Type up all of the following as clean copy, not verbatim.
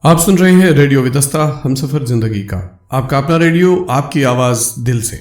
आप सुन रहे हैं रेडियो विदस्ता हमसफर जिंदगी का, आपका अपना रेडियो, आपकी आवाज दिल से।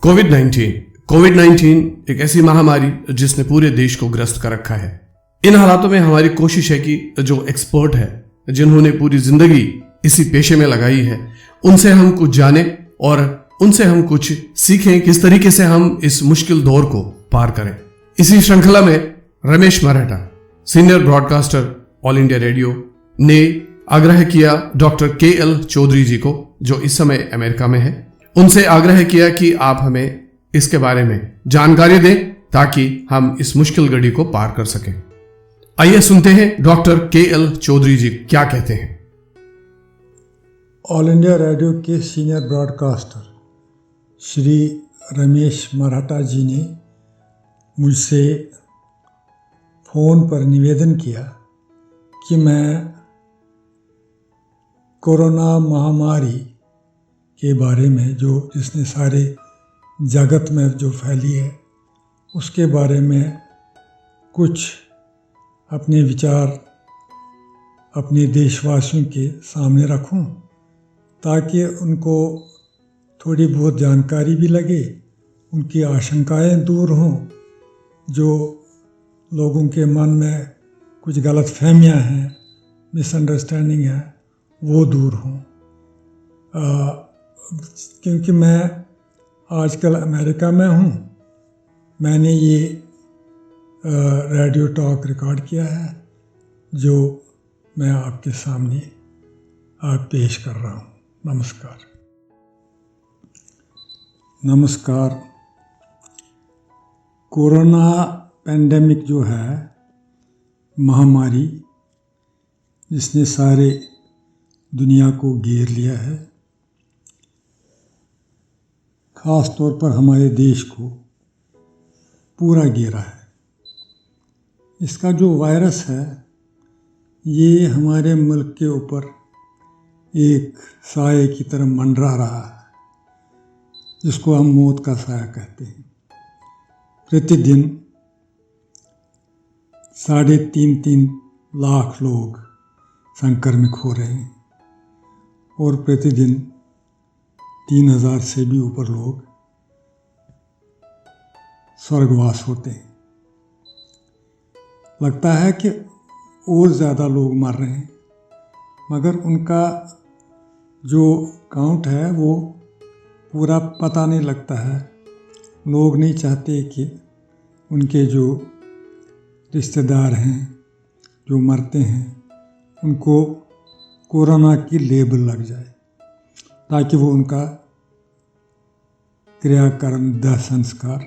कोविड-19 एक ऐसी महामारी जिसने पूरे देश को ग्रस्त कर रखा है। इन हालातों में हमारी कोशिश है कि जो एक्सपर्ट है, जिन्होंने पूरी जिंदगी इसी पेशे में लगाई है, उनसे हम कुछ जाने और उनसे हम कुछ सीखें किस तरीके से हम इस मुश्किल दौर को पार करें। इसी श्रृंखला में Ramesh Maratha, senior broadcaster all India radio, ने आग्रह किया डॉक्टर के.एल. चौधरी जी को, जो इस समय अमेरिका में है, उनसे आग्रह किया कि आप हमें इसके बारे में जानकारी दें ताकि हम इस मुश्किल घड़ी को पार कर सकें। आइए सुनते हैं डॉक्टर के.एल. चौधरी जी क्या कहते हैं। ऑल इंडिया रेडियो के सीनियर ब्रॉडकास्टर श्री रमेश मराठा जी ने मुझसे फ़ोन पर निवेदन किया कि मैं कोरोना महामारी के बारे में, जो जिसने सारे जगत में जो फैली है, उसके बारे में कुछ अपने विचार अपने देशवासियों के सामने रखूं, ताकि उनको थोड़ी बहुत जानकारी भी लगे, उनकी आशंकाएं दूर हों, जो लोगों के मन में कुछ गलतफहमियां हैं, मिसअंडरस्टैंडिंग है, वो दूर हों। क्योंकि मैं आजकल अमेरिका में हूँ, मैंने ये रेडियो टॉक रिकॉर्ड किया है जो मैं आपके सामने पेश कर रहा हूँ। नमस्कार। कोरोना पेंडेमिक जो है महामारी, जिसने सारे दुनिया को घेर लिया है, ख़ास तौर पर हमारे देश को पूरा घेरा है। इसका जो वायरस है, ये हमारे मुल्क के ऊपर एक साए की तरह मंडरा रहा है, जिसको हम मौत का साया कहते हैं। प्रतिदिन 3.5 लाख लोग संक्रमित हो रहे हैं और प्रतिदिन 3000 से भी ऊपर लोग स्वर्गवास होते हैं। लगता है कि और ज़्यादा लोग मर रहे हैं, मगर उनका जो काउंट है वो पूरा पता नहीं लगता है। लोग नहीं चाहते कि उनके जो रिश्तेदार हैं जो मरते हैं, उनको कोरोना की लेबल लग जाए, ताकि वो उनका क्रियाकर्म दाह संस्कार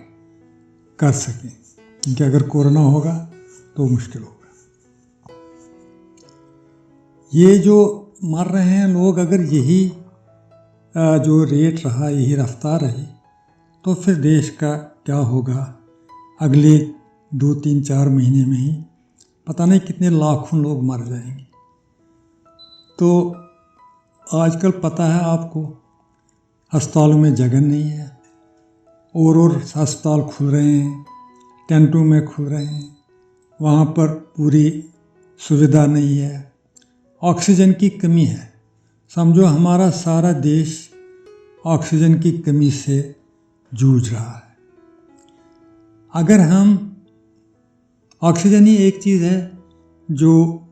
कर सकें। क्योंकि अगर कोरोना होगा तो मुश्किल होगा। ये जो मर रहे हैं लोग, अगर यही जो रेट रहा, यही रफ्तार रही, तो फिर देश का क्या होगा। अगले 2-3-4 महीने में ही पता नहीं कितने लाखों लोग मर जाएंगे। तो आजकल पता है आपको, अस्पतालों में जगह नहीं है, और अस्पताल खुल रहे हैं, टेंटों में खुल रहे हैं, वहाँ पर पूरी सुविधा नहीं है, ऑक्सीजन की कमी है। समझो हमारा सारा देश ऑक्सीजन की कमी से जूझ रहा है। अगर हम ऑक्सीजन ही एक चीज़ है जो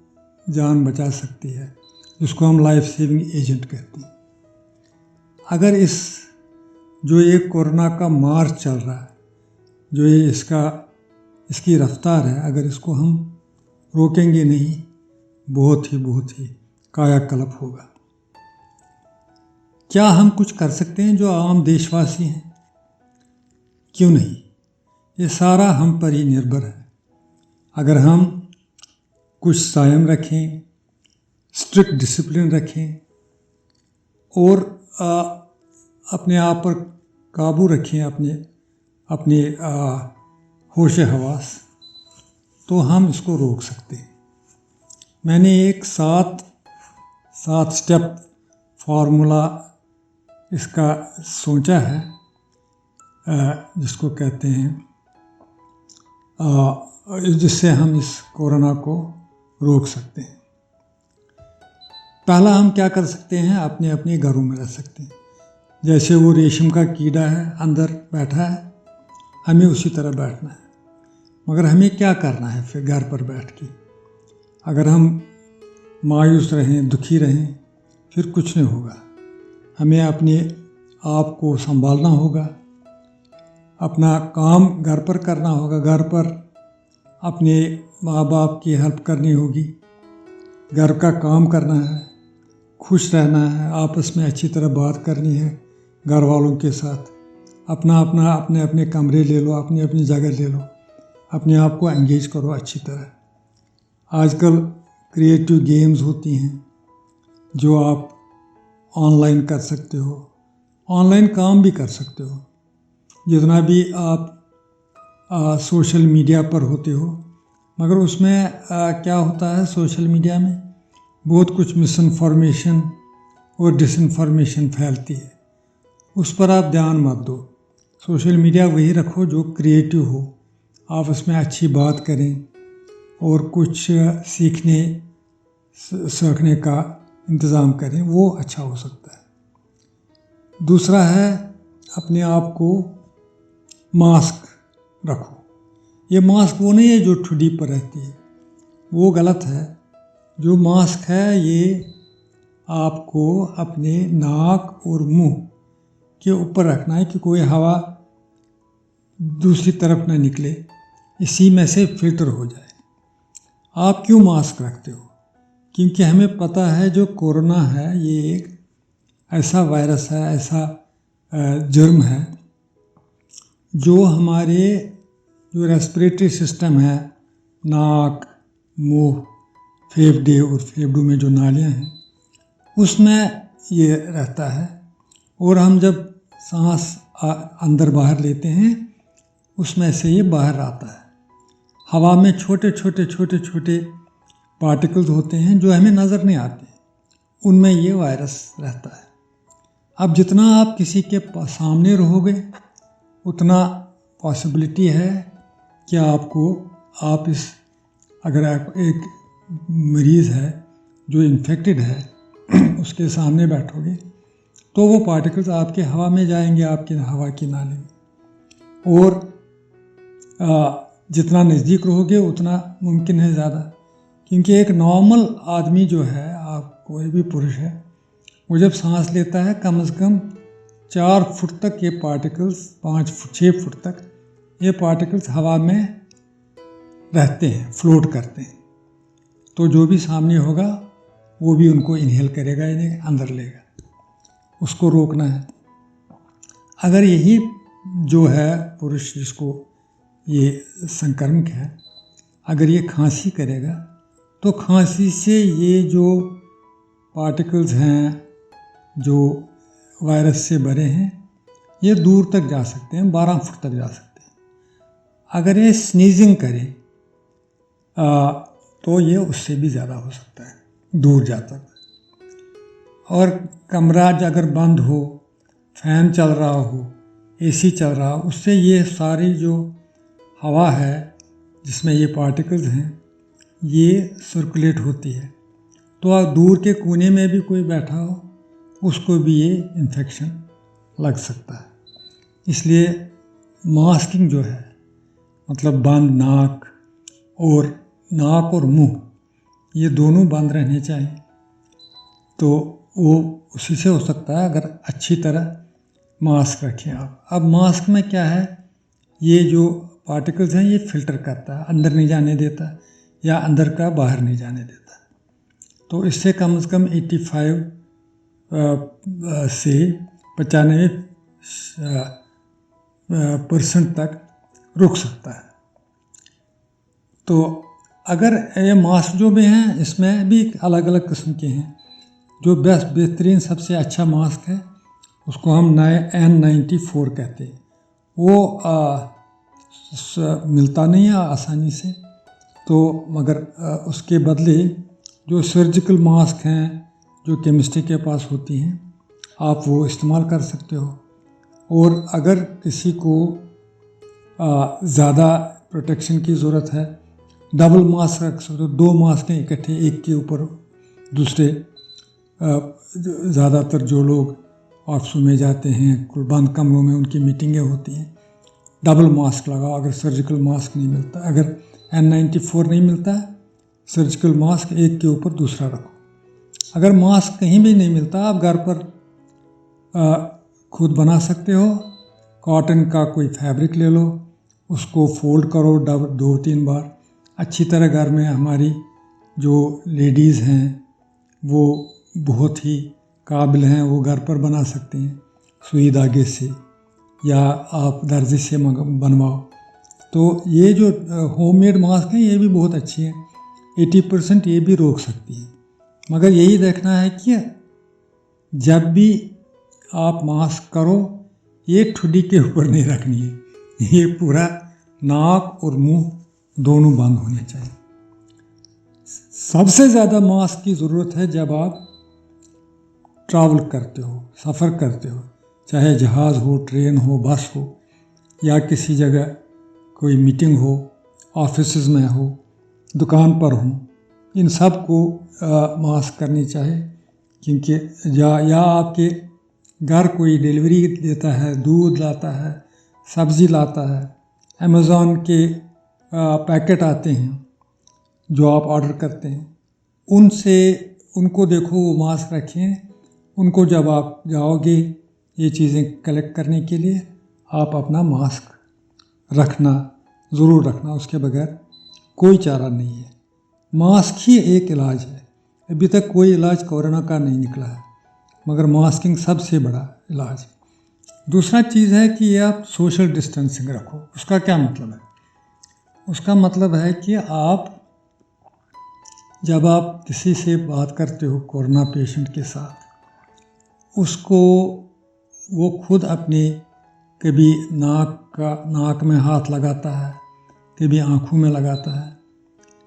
जान बचा सकती है, जिसको हम लाइफ सेविंग एजेंट कहते हैं। अगर जो ये कोरोना का मार्च चल रहा है, जो ये इसकी रफ्तार है, अगर इसको हम रोकेंगे नहीं, बहुत ही कायाकल्प होगा। क्या हम कुछ कर सकते हैं जो आम देशवासी हैं? क्यों नहीं। ये सारा हम पर ही निर्भर है। अगर हम कुछ संयम रखें, स्ट्रिक्ट डिसिप्लिन रखें और अपने आप पर काबू रखें, अपने होश हवास, तो हम इसको रोक सकते हैं। मैंने एक 7 स्टेप फार्मूला इसका सोचा है, जिसको कहते हैं, जिससे हम इस कोरोना को रोक सकते हैं। पहला हम क्या कर सकते हैं, अपने अपने घरों में रह सकते हैं। जैसे वो रेशम का कीड़ा है अंदर बैठा है, हमें उसी तरह बैठना है। मगर हमें क्या करना है फिर घर पर बैठ के? अगर हम मायूस रहें, दुखी रहें, फिर कुछ नहीं होगा। हमें अपने आप को संभालना होगा, अपना काम घर पर करना होगा, घर पर अपने माँ बाप की हेल्प करनी होगी, घर का काम करना है, खुश रहना है, आपस में अच्छी तरह बात करनी है घर वालों के साथ। अपने अपने कमरे ले लो, अपनी अपनी जगह ले लो, अपने आप को एंगेज करो अच्छी तरह। आजकल क्रिएटिव गेम्स होती हैं जो आप ऑनलाइन कर सकते हो, ऑनलाइन काम भी कर सकते हो। जितना भी आप सोशल मीडिया पर होते हो, मगर उसमें क्या होता है, सोशल मीडिया में बहुत कुछ मिस इन्फॉर्मेशन और डिसइन्फॉर्मेशन फैलती है। उस पर आप ध्यान मत दो। सोशल मीडिया वही रखो जो क्रिएटिव हो, आप उसमें अच्छी बात करें और कुछ सीखने का इंतज़ाम करें, वो अच्छा हो सकता है। दूसरा है, अपने आप को मास्क रखो। ये मास्क वो नहीं है जो ठुड्डी पर रहती है, वो गलत है। जो मास्क है ये आपको अपने नाक और मुंह के ऊपर रखना है कि कोई हवा दूसरी तरफ ना निकले, इसी में से फिल्टर हो जाए। आप क्यों मास्क रखते हो? क्योंकि हमें पता है जो कोरोना है ये एक ऐसा वायरस है, ऐसा जुर्म है जो हमारे जो रेस्पिरेटरी सिस्टम है, नाक, मुंह, फेफड़े और फेफड़ों में जो नालियाँ हैं, उसमें ये रहता है। और हम जब सांस अंदर बाहर लेते हैं, उसमें से ये बाहर आता है। हवा में छोटे छोटे पार्टिकल्स होते हैं जो हमें नज़र नहीं आते, उनमें ये वायरस रहता है। अब जितना आप किसी के सामने रहोगे, उतना पॉसिबिलिटी है कि अगर आप एक मरीज़ है जो इन्फेक्टेड है, उसके सामने बैठोगे तो वो पार्टिकल्स आपके हवा में जाएंगे, आपके हवा की नाली में। और जितना नज़दीक रहोगे उतना मुमकिन है ज़्यादा, क्योंकि एक नॉर्मल आदमी जो है, आप कोई भी पुरुष है, वो जब सांस लेता है कम से कम 4 फुट तक ये पार्टिकल्स, 5 फुट 6 फुट तक ये पार्टिकल्स हवा में रहते हैं, फ्लोट करते हैं। तो जो भी सामने होगा वो भी उनको इनहेल करेगा, इन्हें अंदर लेगा। उसको रोकना है। अगर यही जो है पुरुष जिसको ये संक्रमक है, अगर ये खांसी करेगा तो खांसी से ये जो पार्टिकल्स हैं जो वायरस से भरे हैं, ये दूर तक जा सकते हैं, 12 फुट तक जा सकते हैं। अगर ये स्नीजिंग करे तो ये उससे भी ज़्यादा हो सकता है, दूर जाता है। और कमरा अगर बंद हो, फैन चल रहा हो, एसी चल रहा हो, उससे ये सारी जो हवा है जिसमें ये पार्टिकल्स हैं, ये सर्कुलेट होती है। तो दूर के कोने में भी कोई बैठा हो, उसको भी ये इन्फेक्शन लग सकता है। इसलिए मास्किंग जो है, मतलब बंद नाक और मुंह, ये दोनों बंद रहने चाहिए। तो वो उसी से हो सकता है अगर अच्छी तरह मास्क रखें आप। अब मास्क में क्या है, ये जो पार्टिकल्स हैं ये फिल्टर करता है, अंदर नहीं जाने देता या अंदर का बाहर नहीं जाने देता। तो इससे कम से कम 85 से 95% तक रुक सकता है। तो अगर ये मास्क जो भी हैं, इसमें भी अलग अलग किस्म के हैं। जो बेहतरीन सबसे अच्छा मास्क है उसको हम N94 कहते हैं। वो मिलता नहीं है आसानी से, तो मगर उसके बदले जो सर्जिकल मास्क हैं जो केमिस्ट्री के पास होती हैं, आप वो इस्तेमाल कर सकते हो। और अगर किसी को ज़्यादा प्रोटेक्शन की ज़रूरत है, डबल मास्क रख सकते हो, 2 मास्क हैं इकट्ठे, एक के ऊपर दूसरे, ज़्यादातर जो लोग ऑफिस में जाते हैं, बंद कमरों में उनकी मीटिंगें होती हैं, डबल मास्क लगाओ। अगर सर्जिकल मास्क नहीं मिलता, अगर N94 नहीं मिलता, सर्जिकल मास्क एक के ऊपर दूसरा रखो। अगर मास्क कहीं भी नहीं मिलता, आप घर पर खुद बना सकते हो। कॉटन का कोई फैब्रिक ले लो, उसको फोल्ड करो 2-3 बार अच्छी तरह। घर में हमारी जो लेडीज़ हैं वो बहुत ही काबिल हैं, वो घर पर बना सकते हैं सुई धागे से, या आप दर्जी से बनवाओ। तो ये जो होममेड मास्क हैं ये भी बहुत अच्छी हैं, 80% ये भी रोक सकती हैं। मगर यही देखना है कि जब भी आप मास्क करो, ये ठुड्डी के ऊपर नहीं रखनी है, ये पूरा नाक और मुंह दोनों बंद होने चाहिए। सबसे ज़्यादा मास्क की ज़रूरत है जब आप ट्रैवल करते हो, सफ़र करते हो, चाहे जहाज़ हो, ट्रेन हो, बस हो, या किसी जगह कोई मीटिंग हो, ऑफिस में हो, दुकान पर हो, इन सब को मास्क करनी चाहिए। क्योंकि या आपके घर कोई डिलीवरी देता है, दूध लाता है, सब्ज़ी लाता है, अमेज़ॉन के पैकेट आते हैं जो आप ऑर्डर करते हैं, उनको देखो वो मास्क रखें। उनको जब आप जाओगे ये चीज़ें कलेक्ट करने के लिए, आप अपना मास्क ज़रूर रखना, उसके बगैर कोई चारा नहीं है। मास्क ही एक इलाज है। अभी तक कोई इलाज कोरोना का नहीं निकला है, मगर मास्किंग सबसे बड़ा इलाज है। दूसरा चीज़ है कि ये आप सोशल डिस्टेंसिंग रखो। उसका क्या मतलब है? उसका मतलब है कि जब आप किसी से बात करते हो कोरोना पेशेंट के साथ, उसको वो खुद अपने कभी नाक में हाथ लगाता है, कभी आँखों में लगाता है,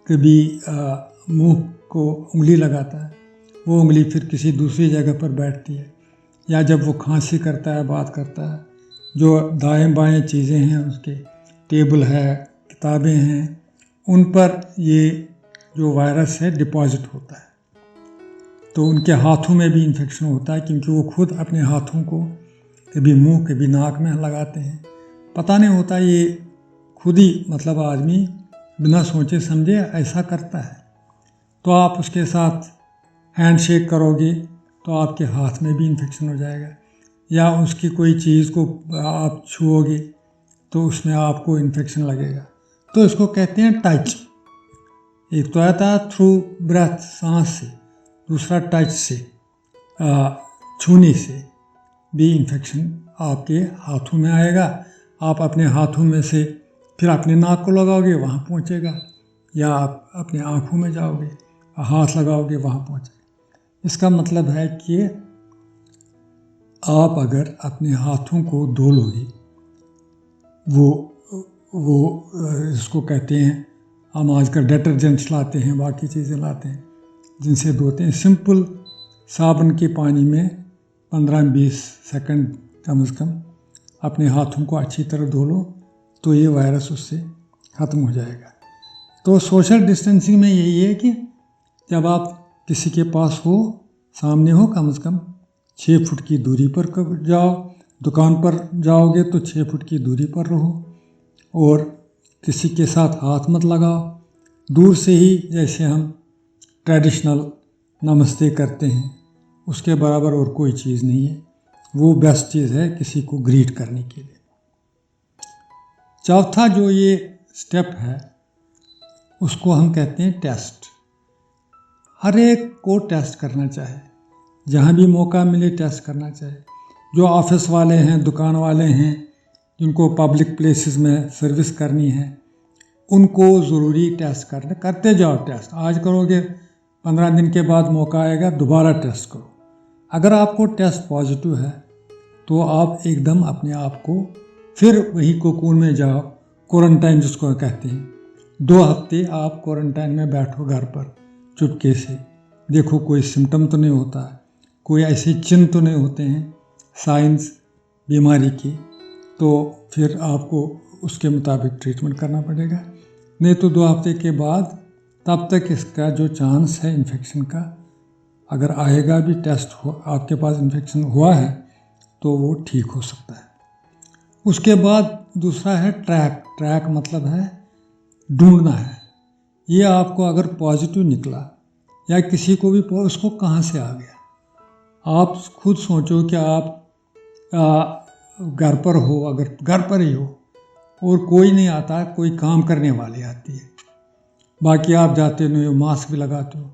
कभी मुंह को उंगली लगाता है, वो उंगली फिर किसी दूसरी जगह पर बैठती है, या जब वो खांसी करता है, बात करता है, जो दाएं बाएं चीज़ें हैं उसके, टेबल है, किताबें हैं, उन पर ये जो वायरस है डिपॉजिट होता है। तो उनके हाथों में भी इन्फेक्शन होता है, क्योंकि वो खुद अपने हाथों को कभी मुंह कभी नाक में लगाते हैं। पता नहीं होता, ये खुद ही मतलब आदमी बिना सोचे समझे ऐसा करता है। तो आप उसके साथ हैंडशेक करोगे तो आपके हाथ में भी इन्फेक्शन हो जाएगा, या उसकी कोई चीज़ को आप छुओगे तो उसमें आपको इन्फेक्शन लगेगा। तो इसको कहते हैं टच। एक तो आता है थ्रू ब्रेथ, सांस से, दूसरा टच से, छूने से भी इन्फेक्शन आपके हाथों में आएगा। आप अपने हाथों में से फिर अपने नाक को लगाओगे, वहाँ पहुँचेगा, या आप अपने आँखों में जाओगे, हाथ लगाओगे, वहाँ पहुँचेगा। इसका मतलब है कि आप अगर अपने हाथों को धो लोगे, वो इसको कहते हैं, हम आजकल डिटर्जेंट्स लाते हैं, बाकी चीज़ें लाते हैं जिनसे धोते हैं। सिंपल साबुन के पानी में 15-20 सेकंड कम से कम अपने हाथों को अच्छी तरह धो लो, तो ये वायरस उससे ख़त्म हो जाएगा। तो सोशल डिस्टेंसिंग में यही है कि जब आप किसी के पास हो, सामने हो, कम से कम 6 फुट की दूरी पर जाओ। दुकान पर जाओगे तो 6 फुट की दूरी पर रहो, और किसी के साथ हाथ मत लगाओ। दूर से ही, जैसे हम ट्रेडिशनल नमस्ते करते हैं, उसके बराबर और कोई चीज़ नहीं है। वो बेस्ट चीज़ है किसी को ग्रीट करने के लिए। चौथा जो ये स्टेप है उसको हम कहते हैं टेस्ट। हर एक को टेस्ट करना चाहिए, जहाँ भी मौका मिले टेस्ट करना चाहिए। जो ऑफिस वाले हैं, दुकान वाले हैं, जिनको पब्लिक प्लेसेस में सर्विस करनी है, उनको ज़रूरी टेस्ट करते जाओ। टेस्ट आज करोगे, 15 दिन के बाद मौका आएगा, दोबारा टेस्ट करो। अगर आपको टेस्ट पॉजिटिव है तो आप एकदम अपने आप को फिर वही कोकून में जाओ, क्वारंटाइन जिसको कहते हैं। 2 हफ्ते आप क्वारंटाइन में बैठो घर पर चुपके से, देखो कोई सिम्टम तो नहीं होता है, कोई ऐसे चिन्ह तो नहीं होते हैं साइंस बीमारी की, तो फिर आपको उसके मुताबिक ट्रीटमेंट करना पड़ेगा। नहीं तो 2 हफ्ते के बाद तब तक इसका जो चांस है इन्फेक्शन का अगर आएगा भी टेस्ट हो, आपके पास इन्फेक्शन हुआ है तो वो ठीक हो सकता है। उसके बाद दूसरा है ट्रैक। ट्रैक मतलब है ढूंढना है। ये आपको अगर पॉजिटिव निकला या किसी को भी उसको कहाँ से आ गया। आप खुद सोचो कि आप घर पर हो, अगर घर पर ही हो और कोई नहीं आता, कोई काम करने वाली आती है, बाकी आप जाते नहीं हो, मास्क भी लगाते हो,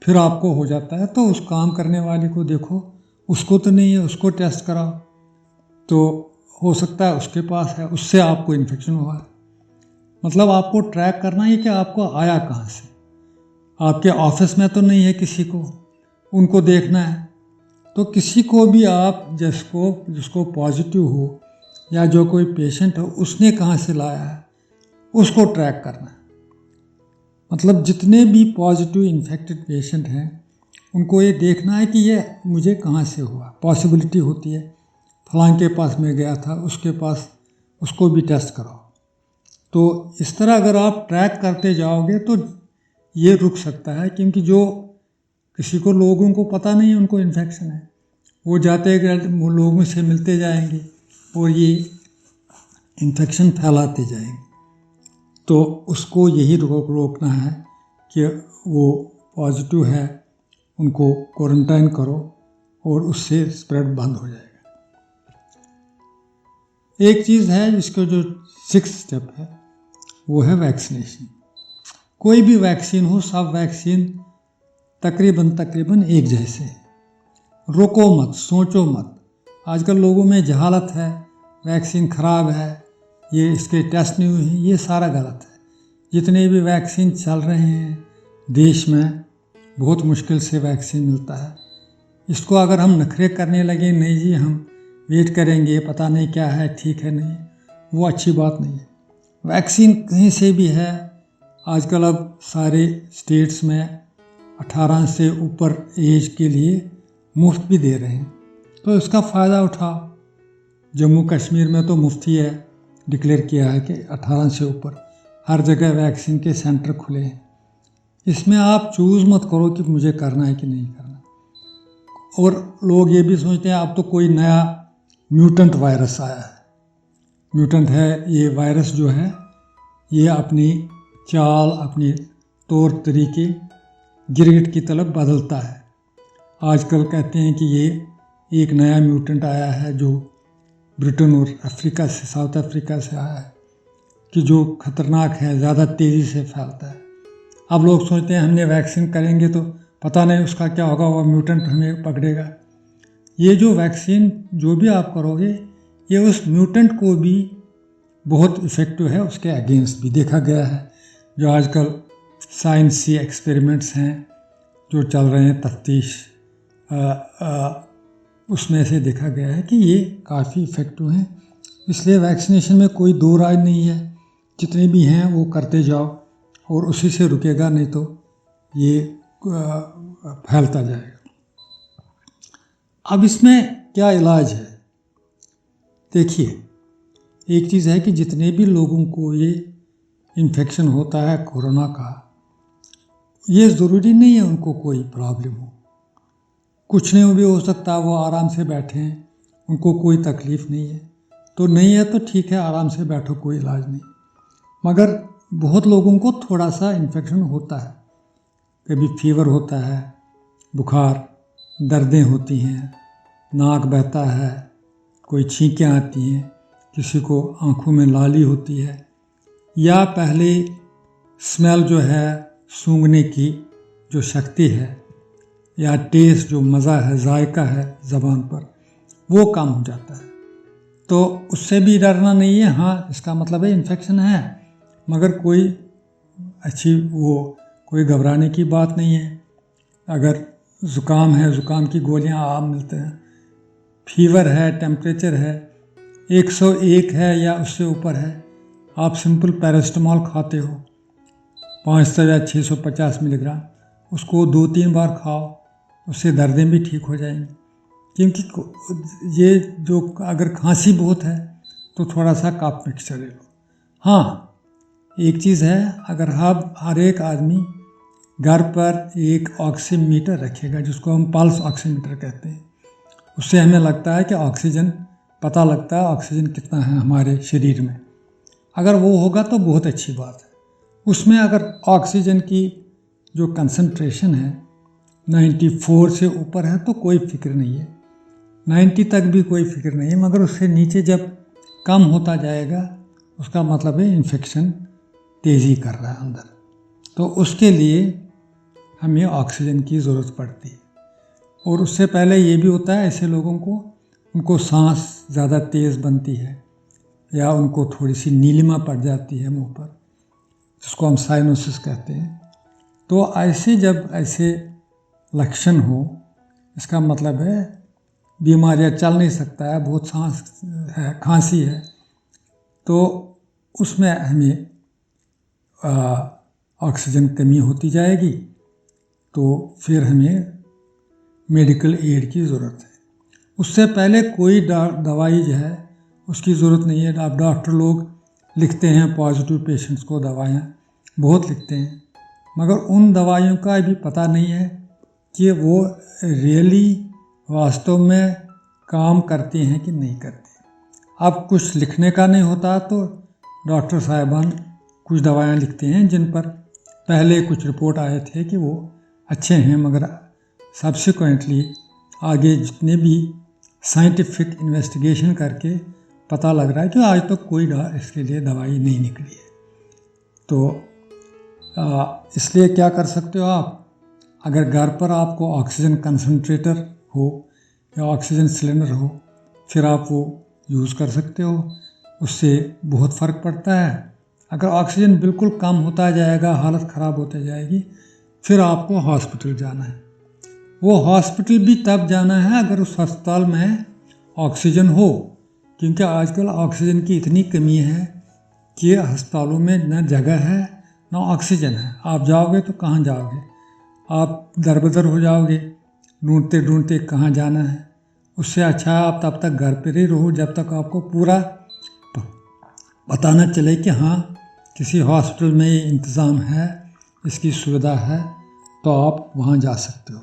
फिर आपको हो जाता है, तो उस काम करने वाले को देखो, उसको तो नहीं है, उसको टेस्ट कराओ, तो हो सकता है उसके पास है, उससे आपको इन्फेक्शन हुआ है। मतलब आपको ट्रैक करना है कि आपको आया कहाँ से। आपके ऑफिस में तो नहीं है किसी को, उनको देखना है। तो किसी को भी आप जिसको पॉजिटिव हो या जो कोई पेशेंट हो, उसने कहाँ से लाया है, उसको ट्रैक करना है। मतलब जितने भी पॉजिटिव इन्फेक्टेड पेशेंट हैं, उनको ये देखना है कि ये मुझे कहाँ से हुआ। पॉसिबिलिटी होती है फलां के पास मैं गया था, उसके पास, उसको भी टेस्ट कराओ। तो इस तरह अगर आप ट्रैक करते जाओगे तो ये रुक सकता है, क्योंकि जो किसी को, लोगों को पता नहीं है उनको इन्फेक्शन है, वो जाते लोगों से मिलते जाएंगे और ये इन्फेक्शन फैलाते जाएंगे। तो उसको यही रोकना है कि वो पॉजिटिव है, उनको क्वारंटाइन करो और उससे स्प्रेड बंद हो जाएगा। एक चीज़ है जिसका जो 6th स्टेप है वो है वैक्सीनेशन। कोई भी वैक्सीन हो, सब वैक्सीन तकरीबन एक जैसे हैं। रोको मत, सोचो मत। आजकल लोगों में जहालत है, वैक्सीन ख़राब है, ये इसके टेस्ट नहीं हुए हैं, ये सारा गलत है। जितने भी वैक्सीन चल रहे हैं देश में, बहुत मुश्किल से वैक्सीन मिलता है। इसको अगर हम नखरे करने लगे, नहीं जी हम वेट करेंगे, पता नहीं क्या है, ठीक है नहीं, वो अच्छी बात नहीं है। वैक्सीन कहीं से भी है। आजकल अब सारे स्टेट्स में 18 से ऊपर एज के लिए मुफ्त भी दे रहे हैं, तो इसका फ़ायदा उठाओ। जम्मू कश्मीर में तो मुफ्त ही है, डिक्लेयर किया है कि 18 से ऊपर हर जगह वैक्सीन के सेंटर खुले हैं। इसमें आप चूज़ मत करो कि मुझे करना है कि नहीं करना। और लोग ये भी सोचते हैं अब तो कोई नया म्यूटेंट वायरस आया है। म्यूटेंट है ये वायरस जो है, ये अपनी चाल, अपनी तौर तरीके गिरगिट की तरफ बदलता है। आजकल कहते हैं कि ये एक नया म्यूटेंट आया है जो ब्रिटेन और अफ्रीका से, साउथ अफ्रीका से आया है, कि जो खतरनाक है, ज़्यादा तेज़ी से फैलता है। अब लोग सोचते हैं हमने वैक्सीन करेंगे तो पता नहीं उसका क्या होगा, वो म्यूटेंट हमें पकड़ेगा। ये जो वैक्सीन जो भी आप करोगे, ये उस म्यूटेंट को भी बहुत इफ़ेक्टिव है, उसके अगेंस्ट भी देखा गया है। जो आजकल साइंसी एक्सपेरिमेंट्स हैं जो चल रहे हैं, तफ्तीश, उसमें से देखा गया है कि ये काफ़ी इफ़ेक्टिव हैं। इसलिए वैक्सीनेशन में कोई दो राय नहीं है, जितने भी हैं वो करते जाओ और उसी से रुकेगा, नहीं तो ये फैलता जाएगा। अब इसमें क्या इलाज है? देखिए, एक चीज़ है कि जितने भी लोगों को ये इन्फेक्शन होता है कोरोना का, ये ज़रूरी नहीं है उनको कोई प्रॉब्लम हो। कुछ नहीं भी हो सकता, वो आराम से बैठे हैं, उनको कोई तकलीफ़ नहीं है। तो नहीं है तो ठीक है, आराम से बैठो, कोई इलाज नहीं। मगर बहुत लोगों को थोड़ा सा इन्फेक्शन होता है, कभी फीवर होता है, बुखार, दर्दें होती हैं, नाक बहता है, कोई छींकें आती हैं, किसी को आँखों में लाली होती है, या पहले स्मेल जो है, सूंघने की जो शक्ति है, या टेस्ट जो मज़ा है, जायका है ज़बान पर, वो कम हो जाता है। तो उससे भी डरना नहीं है। हाँ, इसका मतलब है इन्फेक्शन है, मगर कोई कोई घबराने की बात नहीं है। अगर ज़ुकाम है, ज़ुकाम की गोलियां आम मिलते हैं। फीवर है, टेम्परेचर है 101 है या उससे ऊपर है, आप सिंपल पैरासिटामॉल खाते हो 500 या 650 मिलीग्राम, उसको 2-3 बार खाओ, उससे दर्दें भी ठीक हो जाएंगी। क्योंकि ये जो अगर खांसी बहुत है तो थोड़ा सा कफ मिक्सचर ले लो। हाँ, एक चीज़ है, अगर आप हर एक आदमी घर पर एक ऑक्सीमीटर रखिएगा, जिसको हम पल्स ऑक्सीमीटर कहते हैं। उससे हमें लगता है कि ऑक्सीजन, पता लगता है ऑक्सीजन कितना है हमारे शरीर में। अगर वो होगा तो बहुत अच्छी बात है। उसमें अगर ऑक्सीजन की जो कंसंट्रेशन है 94 से ऊपर है तो कोई फिक्र नहीं है, 90 तक भी कोई फिक्र नहीं है, मगर उससे नीचे जब कम होता जाएगा उसका मतलब है इन्फेक्शन तेज़ी कर रहा है अंदर। तो उसके लिए हमें ऑक्सीजन की ज़रूरत पड़ती है। और उससे पहले ये भी होता है ऐसे लोगों को, उनको सांस ज़्यादा तेज़ बनती है या उनको थोड़ी सी नीलिमा पड़ जाती है मुंह पर, जिसको हम साइनोसिस कहते हैं। तो ऐसे जब ऐसे लक्षण हो, इसका मतलब है बीमारियाँ चल नहीं सकता है, बहुत सांस है, खांसी है, तो उसमें हमें ऑक्सीजन कमी होती जाएगी। तो फिर हमें मेडिकल एड की ज़रूरत है। उससे पहले कोई दवाई जो है उसकी ज़रूरत नहीं है। अब डॉक्टर लोग लिखते हैं पॉजिटिव पेशेंट्स को दवाइयाँ बहुत लिखते हैं, मगर उन दवाइयों का भी पता नहीं है कि वो रियली वास्तव में काम करती हैं कि नहीं करती। अब कुछ लिखने का नहीं होता तो डॉक्टर साहिबान कुछ दवाइयाँ लिखते हैं जिन पर पहले कुछ रिपोर्ट आए थे कि वो अच्छे हैं, मगर सब्सिक्वेंटली आगे जितने भी साइंटिफिक इन्वेस्टिगेशन करके पता लग रहा है कि आज तक कोई इसके लिए दवाई नहीं निकली है। तो इसलिए क्या कर सकते हो आप, अगर घर पर आपको ऑक्सीजन कंसंट्रेटर हो या ऑक्सीजन सिलेंडर हो, फिर आप वो यूज़ कर सकते हो, उससे बहुत फ़र्क पड़ता है। अगर ऑक्सीजन बिल्कुल कम होता जाएगा, हालत ख़राब होती जाएगी, फिर आपको हॉस्पिटल जाना है। वो हॉस्पिटल भी तब जाना है अगर उस अस्पताल में ऑक्सीजन हो, क्योंकि आजकल ऑक्सीजन की इतनी कमी है कि अस्पतालों में न जगह है न ऑक्सीजन है। आप जाओगे तो कहाँ जाओगे, आप दरबदर हो जाओगे ढूंढते ढूंढते कहाँ जाना है। उससे अच्छा आप तब तक घर पर ही रहो जब तक आपको पूरा पता न चले कि हाँ किसी हॉस्पिटल में ये इंतज़ाम है, इसकी सुविधा है, तो आप वहाँ जा सकते हो।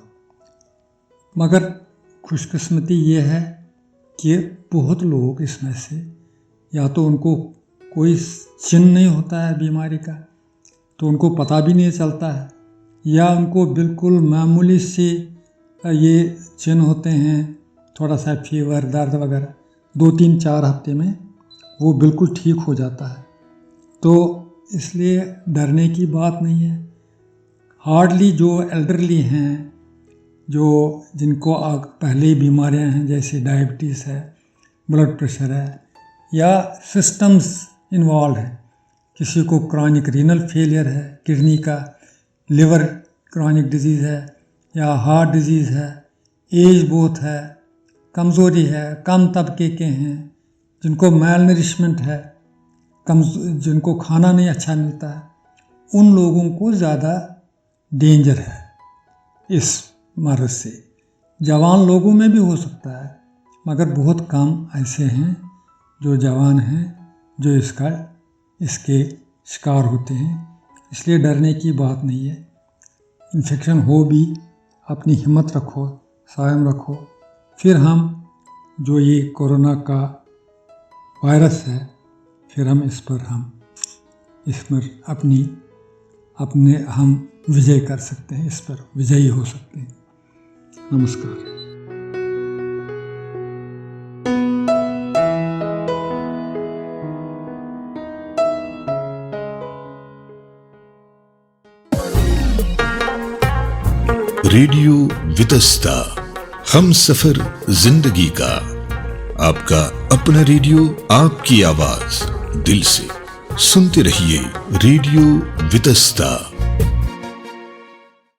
मगर खुशकिस्मती ये है कि बहुत लोग इसमें से या तो उनको कोई चिन्ह नहीं होता है बीमारी का, तो उनको पता भी नहीं चलता है, या उनको बिल्कुल मामूली से ये चिन्ह होते हैं, थोड़ा सा फीवर, दर्द वगैरह, 2-3-4 हफ्ते में वो बिल्कुल ठीक हो जाता है। तो इसलिए डरने की बात नहीं है। हार्डली जो एल्डरली हैं, जो जिनको पहले ही बीमारियां हैं, जैसे डायबिटीज़ है, ब्लड प्रेशर है, या सिस्टम्स इन्वॉल्व है, किसी को क्रॉनिक रीनल फेलियर है, किडनी का, लिवर क्रॉनिक डिजीज़ है, या हार्ट डिजीज़ है, एज बहुत है, कमज़ोरी है, कम तबके के हैं, जिनको मैल नरिशमेंट है, जिनको खाना नहीं अच्छा मिलता है, उन लोगों को ज़्यादा डेंजर है इस मर्ज़ से। जवान लोगों में भी हो सकता है, मगर बहुत कम ऐसे हैं जो जवान हैं जो इसके शिकार होते हैं। इसलिए डरने की बात नहीं है। इन्फेक्शन हो भी अपनी हिम्मत रखो, संयम रखो। फिर हम जो ये कोरोना का वायरस है, फिर हम इस पर हम विजय कर सकते हैं, इस पर विजयी हो सकते हैं। नमस्कार। रेडियो वितस्ता, हम सफर जिंदगी का, आपका अपना रेडियो, आपकी आवाज, दिल से सुनते रहिए रेडियो वितस्ता।